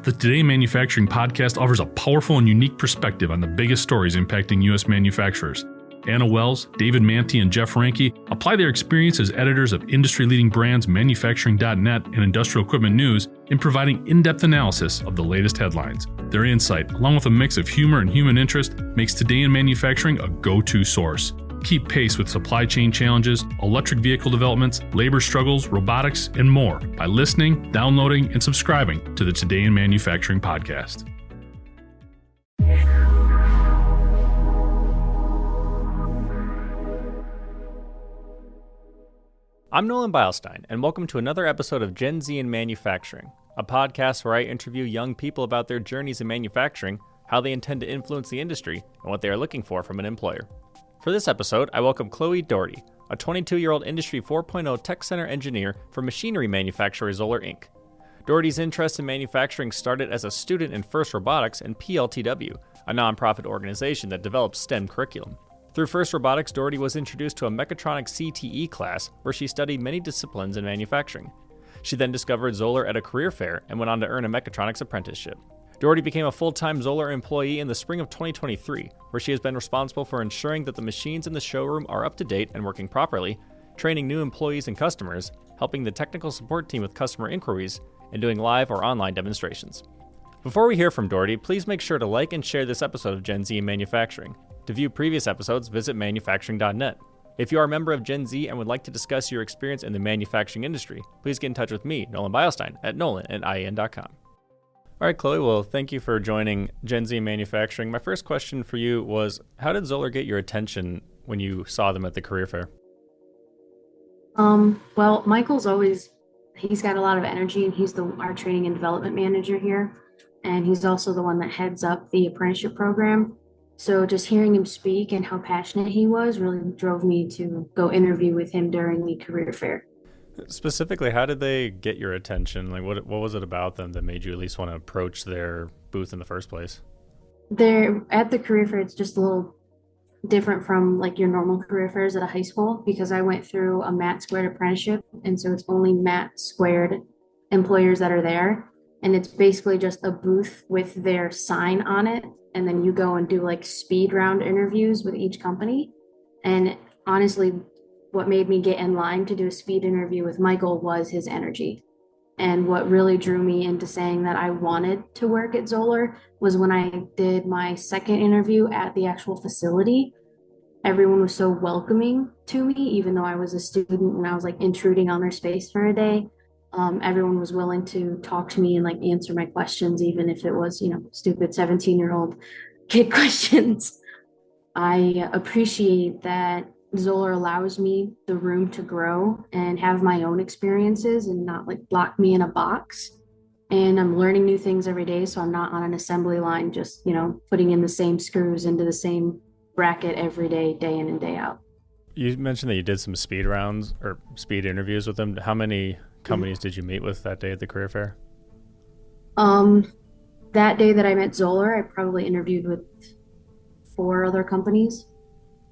The Today in Manufacturing podcast offers a powerful and unique perspective on the biggest stories impacting U.S. manufacturers. Anna Wells, David Manti, and Jeff Ranke apply their experience as editors of industry-leading brands Manufacturing.net and Industrial Equipment News in providing in-depth analysis of the latest headlines. Their insight, along with a mix of humor and human interest, makes Today in Manufacturing a go-to source. Keep pace with supply chain challenges, electric vehicle developments, labor struggles, robotics, and more by listening, downloading, and subscribing to the Today in Manufacturing podcast. I'm Nolan Beilstein, and welcome to another episode of Gen Z in Manufacturing, a podcast where I interview young people about their journeys in manufacturing, how they intend to influence the industry, and what they are looking for from an employer. For this episode, I welcome Chloe Doherty, a 22-year-old Industry 4.0 Tech Center engineer for machinery manufacturer Zoeller Inc. Doherty's interest in manufacturing started as a student in FIRST Robotics and PLTW, a nonprofit organization that develops STEM curriculum. Through FIRST Robotics, Doherty was introduced to a mechatronics CTE class where she studied many disciplines in manufacturing. She then discovered Zoeller at a career fair and went on to earn a mechatronics apprenticeship. Doherty became a full-time Zoeller employee in the spring of 2023, where she has been responsible for ensuring that the machines in the showroom are up to date and working properly, training new employees and customers, helping the technical support team with customer inquiries, and doing live or online demonstrations. Before we hear from Doherty, please make sure to like and share this episode of Gen Z in Manufacturing. To view previous episodes, visit Manufacturing.net. If you are a member of Gen Z and would like to discuss your experience in the manufacturing industry, please get in touch with me, Nolan Beilstein, at nolan@ien.com. All right, Chloe, well, thank you for joining Gen Z Manufacturing. My first question for you was, how did Zoeller get your attention when you saw them at the career fair? Well, he's got a lot of energy, and he's our training and development manager here. And he's also the one that heads up the apprenticeship program. So just hearing him speak and how passionate he was really drove me to go interview with him during the career fair. Specifically, how did they get your attention? Like, what was it about them that made you at least want to approach their booth in the first place? They're at the career fair, it's just a little different from like your normal career fairs at a high school, because I went through a MAT squared apprenticeship, and so it's only MAT squared employers that are there, and it's basically just a booth with their sign on it, and then you go and do like speed round interviews with each company. And honestly, what made me get in line to do a speed interview with Michael was his energy. And what really drew me into saying that I wanted to work at Zoeller was when I did my second interview at the actual facility. Everyone was so welcoming to me, even though I was a student and I was like intruding on their space for a day. Everyone was willing to talk to me and like answer my questions, even if it was, stupid 17-year-old kid questions. I appreciate that Zoeller allows me the room to grow and have my own experiences and not like lock me in a box. And I'm learning new things every day, so I'm not on an assembly line just, putting in the same screws into the same bracket every day, day in and day out. You mentioned that you did some speed rounds or speed interviews with them. How many companies did you meet with that day at the career fair? That day that I met Zoeller, I probably interviewed with 4 other companies.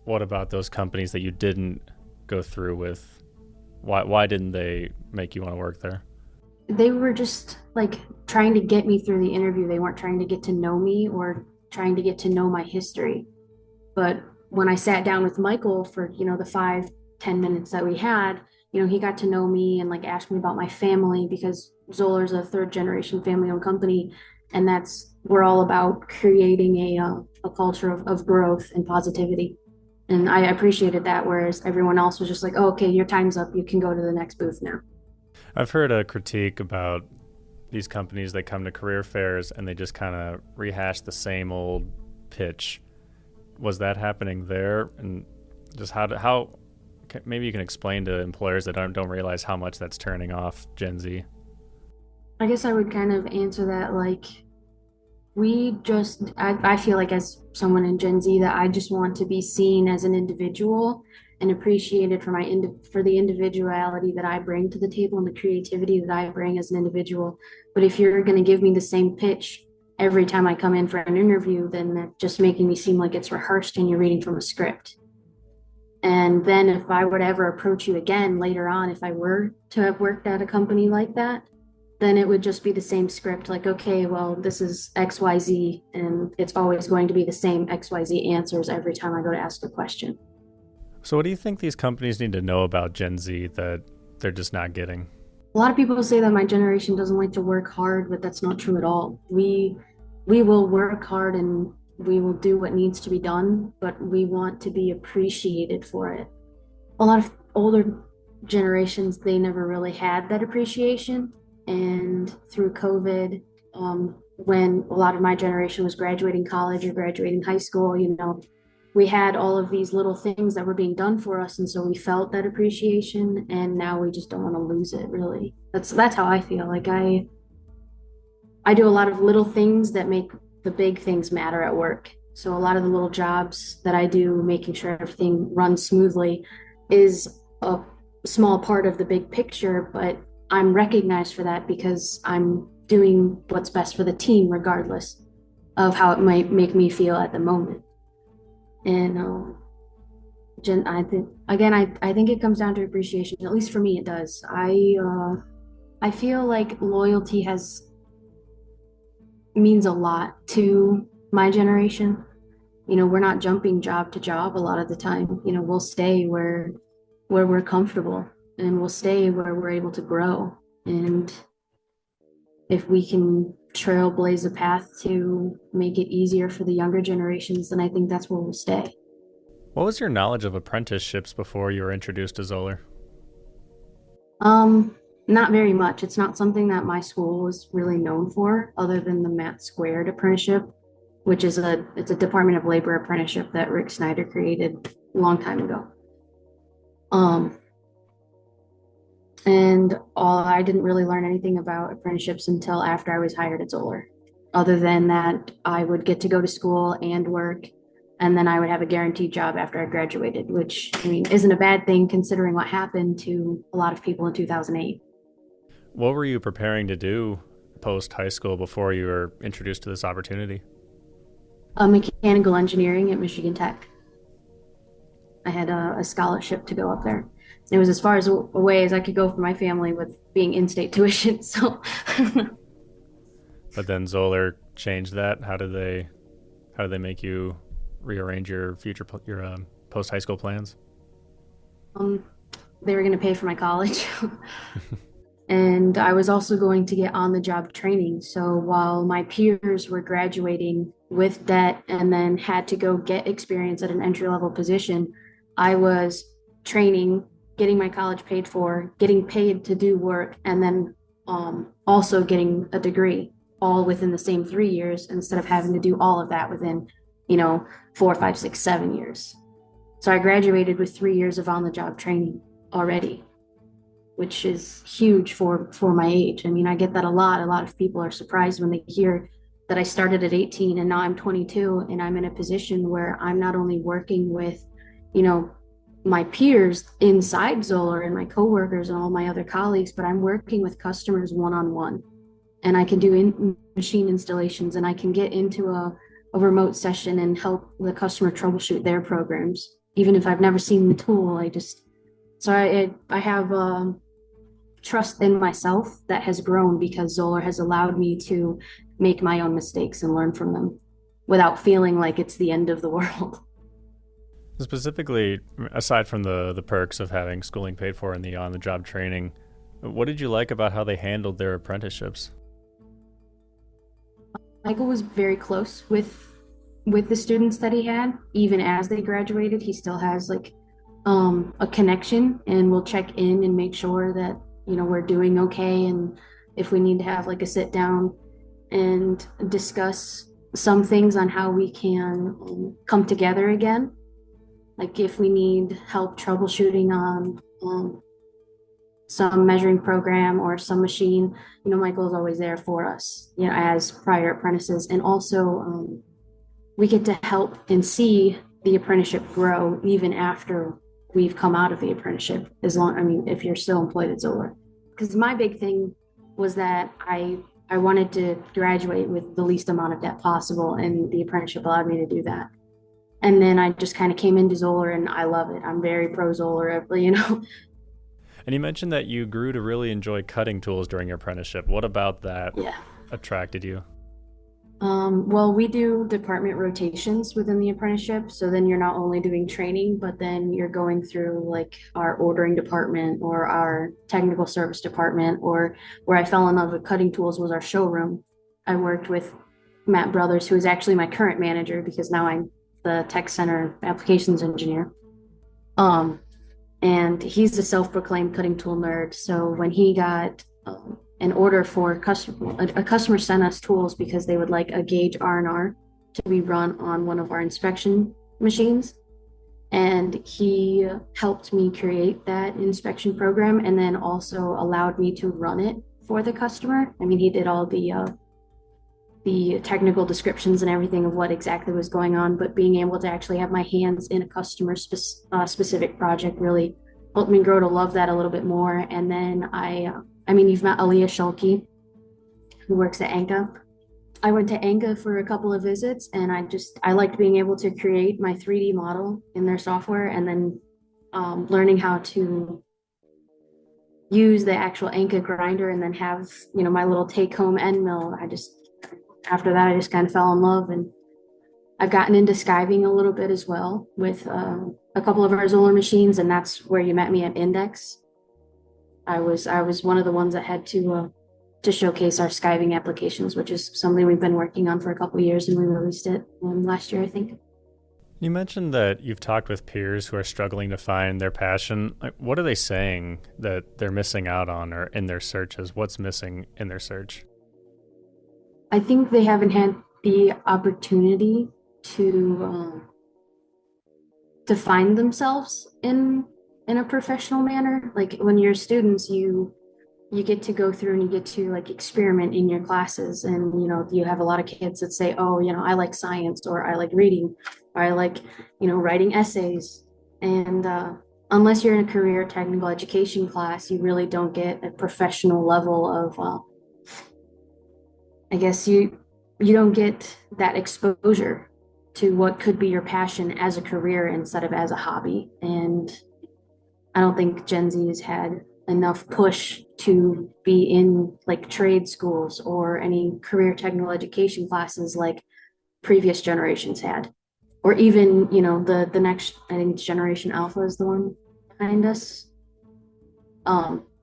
What about those companies that you didn't go through with? Why didn't they make you want to work there? They were just like trying to get me through the interview. They weren't trying to get to know me or trying to get to know my history. But when I sat down with Michael for, the 5-10 minutes that we had, he got to know me and like asked me about my family, because Zoeller's a 3rd generation family owned company. And we're all about creating a culture of growth and positivity. And I appreciated that, whereas everyone else was just like, oh, okay, your time's up. You can go to the next booth now. I've heard a critique about these companies that come to career fairs and they just kind of rehash the same old pitch. Was that happening there? And just how maybe you can explain to employers that don't realize how much that's turning off Gen Z. I guess I would kind of answer that like, I feel like as someone in Gen Z that I just want to be seen as an individual and appreciated for the individuality that I bring to the table and the creativity that I bring as an individual. But if you're going to give me the same pitch every time I come in for an interview, then that's just making me seem like it's rehearsed and you're reading from a script. And then if I were to ever approach you again later on, if I were to have worked at a company like that, then it would just be the same script, like, okay, well, this is XYZ, and it's always going to be the same XYZ answers every time I go to ask a question. So what do you think these companies need to know about Gen Z that they're just not getting? A lot of people say that my generation doesn't like to work hard, but that's not true at all. We will work hard and we will do what needs to be done, but we want to be appreciated for it. A lot of older generations, they never really had that appreciation. And through COVID, when a lot of my generation was graduating college or graduating high school, we had all of these little things that were being done for us, and so we felt that appreciation, and now we just don't want to lose it, really. That's how I feel. Like I do a lot of little things that make the big things matter at work. So a lot of the little jobs that I do, making sure everything runs smoothly, is a small part of the big picture, but I'm recognized for that because I'm doing what's best for the team, regardless of how it might make me feel at the moment. And I think again, I think it comes down to appreciation. At least for me, it does. I feel like loyalty has means a lot to my generation. We're not jumping job to job a lot of the time. We'll stay where we're comfortable, and we'll stay where we're able to grow. And if we can trailblaze a path to make it easier for the younger generations, then I think that's where we'll stay. What was your knowledge of apprenticeships before you were introduced to Zoller? Not very much. It's not something that my school was really known for, other than the Matt Squared apprenticeship, which is it's a Department of Labor apprenticeship that Rick Snyder created a long time ago. And I didn't really learn anything about apprenticeships until after I was hired at Zoller. Other than that, I would get to go to school and work, and then I would have a guaranteed job after I graduated, which, I mean, isn't a bad thing considering what happened to a lot of people in 2008. What were you preparing to do post high school before you were introduced to this opportunity? Mechanical engineering at Michigan Tech. I had a scholarship to go up there. It was as far as away as I could go from my family with being in-state tuition. So, But then Zoller changed that. How did they make you rearrange your your post high school plans? they were going to pay for my college. And I was also going to get on the job training. So while my peers were graduating with debt and then had to go get experience at an entry level position, I was training, getting my college paid for, getting paid to do work, and then also getting a degree all within the same 3 years instead of having to do all of that within, 4, 5, 6, 7 years. So I graduated with 3 years of on the job training already, which is huge for my age. I mean, I get that a lot. A lot of people are surprised when they hear that I started at 18 and now I'm 22 and I'm in a position where I'm not only working with, my peers inside Zoller and my coworkers and all my other colleagues, but I'm working with customers one-on-one. And I can do machine installations, and I can get into a remote session and help the customer troubleshoot their programs, even if I've never seen the tool. I have trust in myself that has grown because Zoller has allowed me to make my own mistakes and learn from them without feeling like it's the end of the world. Specifically, aside from the perks of having schooling paid for and the on-the-job training, what did you like about how they handled their apprenticeships? Michael was very close with the students that he had. Even as they graduated, he still has a connection, and we'll check in and make sure that we're doing okay, and if we need to have a sit down and discuss some things on how we can come together again. Like if we need help troubleshooting on some measuring program or some machine, Michael is always there for us, as prior apprentices. And also we get to help and see the apprenticeship grow even after we've come out of the apprenticeship, if you're still employed at Zoller. Because my big thing was that I wanted to graduate with the least amount of debt possible, and the apprenticeship allowed me to do that. And then I just kind of came into Zoller, and I love it. I'm very pro Zoller, And you mentioned that you grew to really enjoy cutting tools during your apprenticeship. What about that Yeah. attracted you? Well, we do department rotations within the apprenticeship. So then you're not only doing training, but then you're going through like our ordering department or our technical service department, or where I fell in love with cutting tools was our showroom. I worked with Matt Brothers, who is actually my current manager because now I'm the tech center applications engineer. Um, and he's a self-proclaimed cutting tool nerd. So when he got an order for a customer sent us tools because they would like a gauge R&R to be run on one of our inspection machines. And he helped me create that inspection program and then also allowed me to run it for the customer. I mean, he did all the technical descriptions and everything of what exactly was going on, but being able to actually have my hands in a customer specific project really helped me grow to love that a little bit more. And then I mean, you've met Aaliyah Shulkey, who works at Anka. I went to Anka for a couple of visits, and I liked being able to create my 3D model in their software, and then learning how to use the actual Anka grinder, and then have my little take-home end mill. After that, I just kind of fell in love, and I've gotten into skiving a little bit as well with a couple of our Zoller machines, and that's where you met me at Index. I was one of the ones that had to showcase our skiving applications, which is something we've been working on for a couple of years, and we released it last year, I think. You mentioned that you've talked with peers who are struggling to find their passion. Like, what are they saying that they're missing out on or in their searches? What's missing in their search? I think they haven't had the opportunity to find themselves in a professional manner. Like when you're students, you get to go through and you get to like experiment in your classes, and you have a lot of kids that say, oh, I like science, or I like reading, or I like writing essays. And unless you're in a career technical education class, you really don't get a professional level of I guess you don't get that exposure to what could be your passion as a career instead of as a hobby. And I don't think Gen Z has had enough push to be in like trade schools or any career technical education classes like previous generations had. Or even, the next, I think it's Generation Alpha is the one behind us.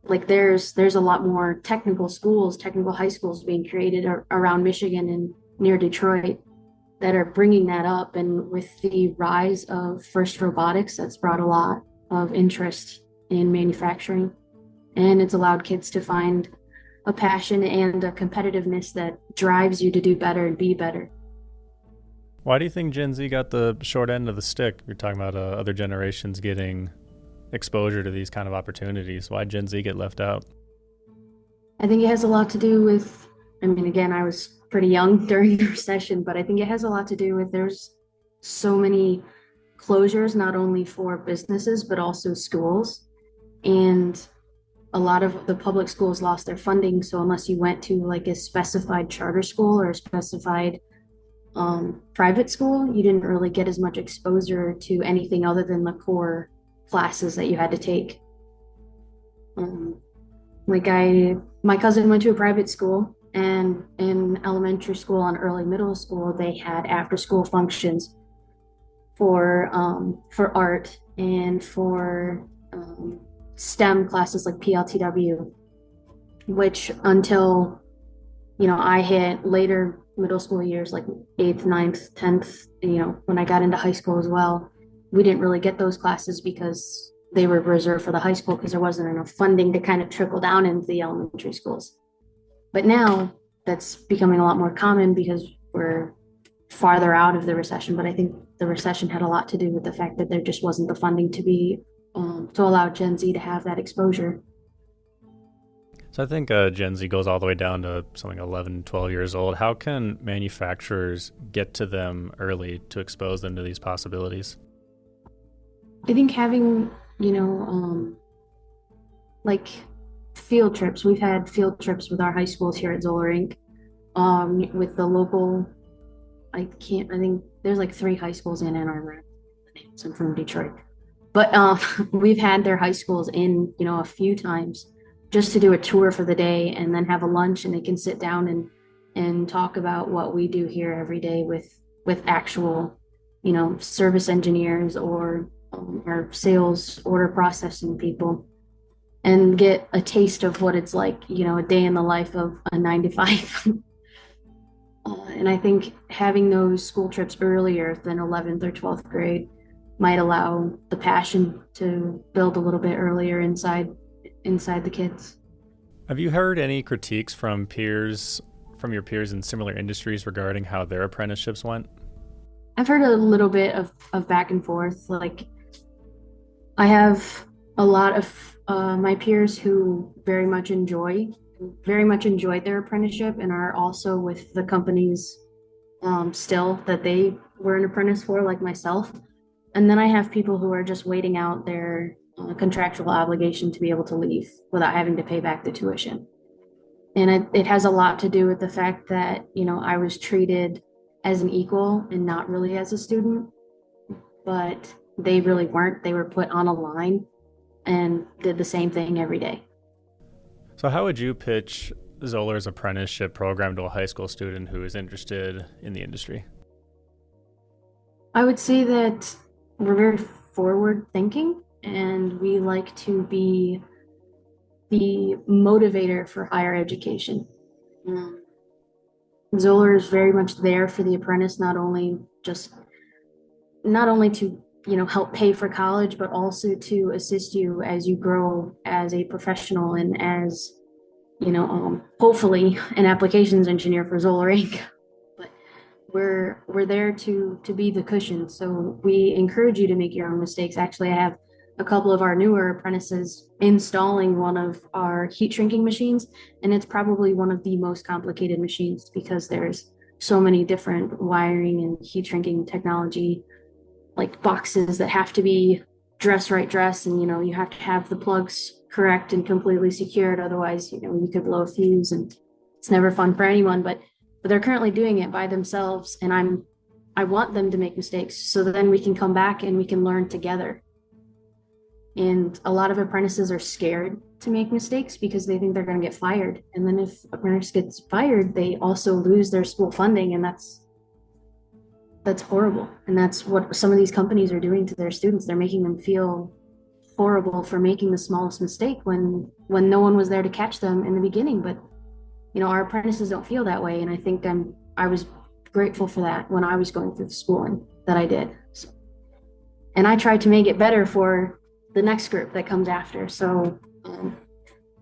Like there's a lot more technical schools, technical high schools being created around Michigan and near Detroit that are bringing that up. And with the rise of FIRST Robotics, that's brought a lot of interest in manufacturing, and it's allowed kids to find a passion and a competitiveness that drives you to do better and be better. Why do you think Gen Z got the short end of the stick? You're talking about other generations getting exposure to these kind of opportunities. Why Gen Z get left out? I think it has a lot to do with, I mean, again, I was pretty young during the recession, but I think it has a lot to do with there's so many closures, not only for businesses, but also schools. And a lot of the public schools lost their funding. So unless you went to like a specified charter school or a specified private school, you didn't really get as much exposure to anything other than the core classes that you had to take. My cousin went to a private school, and in elementary school and early middle school, they had after school functions for art and for STEM classes like PLTW, which until I hit later middle school years, like 8th, 9th, 10th, when I got into high school as well, we didn't really get those classes because they were reserved for the high school because there wasn't enough funding to kind of trickle down into the elementary schools. But now that's becoming a lot more common because we're farther out of the recession. But I think the recession had a lot to do with the fact that there just wasn't the funding to allow Gen Z to have that exposure. So I think Gen Z goes all the way down to something 11, 12 years old. How can manufacturers get to them early to expose them to these possibilities? I think having, like field trips. We've had field trips with our high schools here at Zoller Inc. With the local, I think there's like 3 high schools in Ann Arbor. I'm from Detroit. But we've had their high schools in, a few times just to do a tour for the day and then have a lunch and they can sit down and talk about what we do here every day with actual, service engineers or our sales order processing people and get a taste of what it's like, a day in the life of a 9 to 5. And I think having those school trips earlier than 11th or 12th grade might allow the passion to build a little bit earlier inside the kids. Have you heard any critiques from your peers in similar industries regarding how their apprenticeships went? I've heard a little bit of back and forth. Like, I have a lot of my peers who very much enjoyed their apprenticeship and are also with the companies still that they were an apprentice for, like myself. And then I have people who are just waiting out their contractual obligation to be able to leave without having to pay back the tuition. And it has a lot to do with the fact that, I was treated as an equal and not really as a student, but they really weren't. They were put on a line and did the same thing every day. So how would you pitch Zollur's apprenticeship program to a high school student who is interested in the industry? I would say that we're very forward thinking and we like to be the motivator for higher education. Zollur is very much there for the apprentice, not only to help pay for college, but also to assist you as you grow as a professional and as hopefully an applications engineer for Zollur Inc. But we're there to be the cushion. So we encourage you to make your own mistakes. Actually, I have a couple of our newer apprentices installing one of our heat shrinking machines, and it's probably one of the most complicated machines because there's so many different wiring and heat shrinking technology, like boxes that have to be dress, and you have to have the plugs correct and completely secured, otherwise you could blow a fuse and it's never fun for anyone. But they're currently doing it by themselves, and I want them to make mistakes so then we can come back and we can learn together. And a lot of apprentices are scared to make mistakes because they think they're going to get fired. And then if apprentice gets fired, they also lose their school funding, and that's horrible. And that's what some of these companies are doing to their students. They're making them feel horrible for making the smallest mistake when no one was there to catch them in the beginning. But our apprentices don't feel that way, and I think I was grateful for that when I was going through the schooling that I did. So, and I tried to make it better for the next group that comes after. So I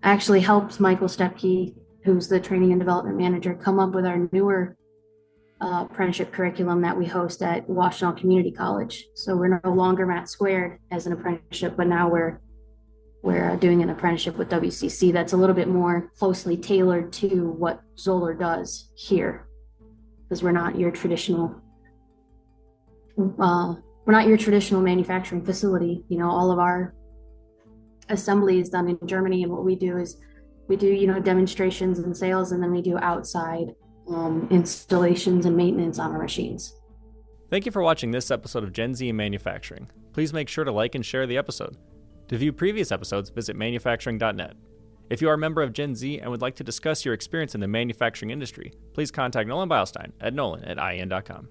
actually helped Michael Stepke, who's the training and development manager, come up with our newer apprenticeship curriculum that we host at Washtenaw Community College. So we're no longer Matt Squared as an apprenticeship, but now we're doing an apprenticeship with WCC that's a little bit more closely tailored to what Zollur does here, because we're not your traditional manufacturing facility. All of our assembly is done in Germany, and what we do is we do demonstrations and sales, and then we do outside installations and maintenance on our machines. Thank you for watching this episode of Gen Z in Manufacturing. Please make sure to like and share the episode. To view previous episodes, visit manufacturing.net. If you are a member of Gen Z and would like to discuss your experience in the manufacturing industry, please contact Nolan Beilstein at nolan@ien.com.